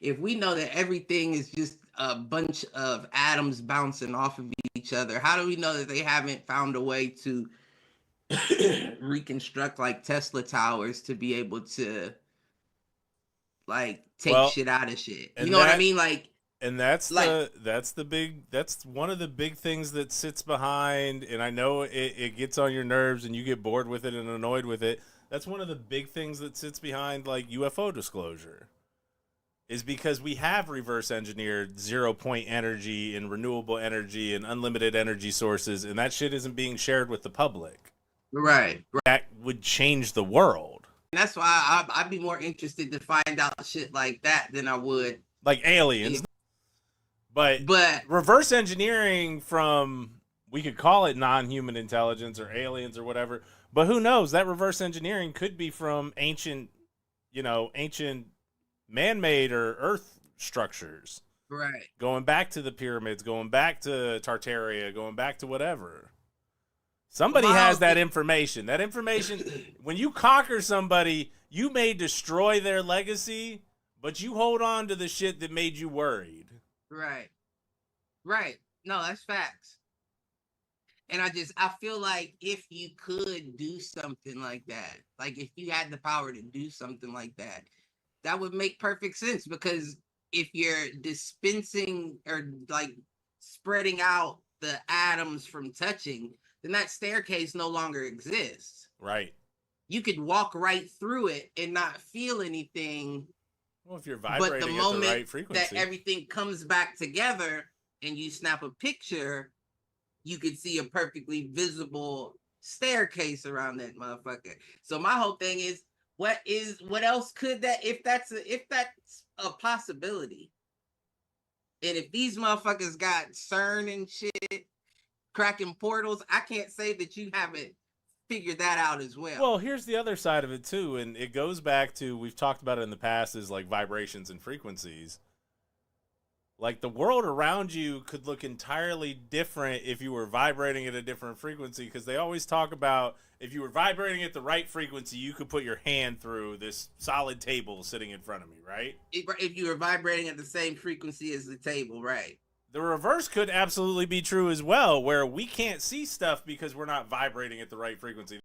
if we know that everything is just a bunch of atoms bouncing off of each other, how do we know that they haven't found a way to reconstruct like Tesla towers to be able to like take Well, shit out of shit? You and know what I that mean? Like that's one of the big things that sits behind, and I know it gets on your nerves and you get bored with it and annoyed with it. That's one of the big things that sits behind like UFO disclosure, is because we have reverse engineered 0 point energy and renewable energy and unlimited energy sources, and that shit isn't being shared with the public. right. That would change the world. And that's why I'd be more interested to find out shit like that than I would Like aliens. if. But But reverse engineering from, we could call it non-human intelligence or aliens or whatever, but who knows? That reverse engineering could be from ancient, ancient man-made or earth structures. right. Going back to the pyramids, going back to Tartaria, going back to whatever. Somebody My has whole that thing, information. That information, when you conquer somebody, you may destroy their legacy, but you hold on to the shit that made you worried. right, right. No, that's facts. And I feel like if you could do something like that, like if you had the power to do something like that, that would make perfect sense because if you're dispensing or like spreading out the atoms from touching, then that staircase no longer exists. Right. You could walk right through it and not feel anything, Well, if you're but the vibrating at the moment right that frequency. everything comes back together and you snap a picture, you could see a perfectly visible staircase around that motherfucker. So my whole thing is, what else could that, if that's a possibility, and if these motherfuckers got CERN and shit cracking portals, I can't say that you haven't figured that out as Well, well. here's the other side of it too, and it goes back to, we've talked about it in the past, is like vibrations and frequencies. Like the world around you could look entirely different if you were vibrating at a different frequency, because they always talk about, if you were vibrating at the right frequency, you could put your hand through this solid table sitting in front of me, right? If you were vibrating at the same frequency as the table, right? The reverse could absolutely be true as well, where we can't see stuff because we're not vibrating at the right frequency.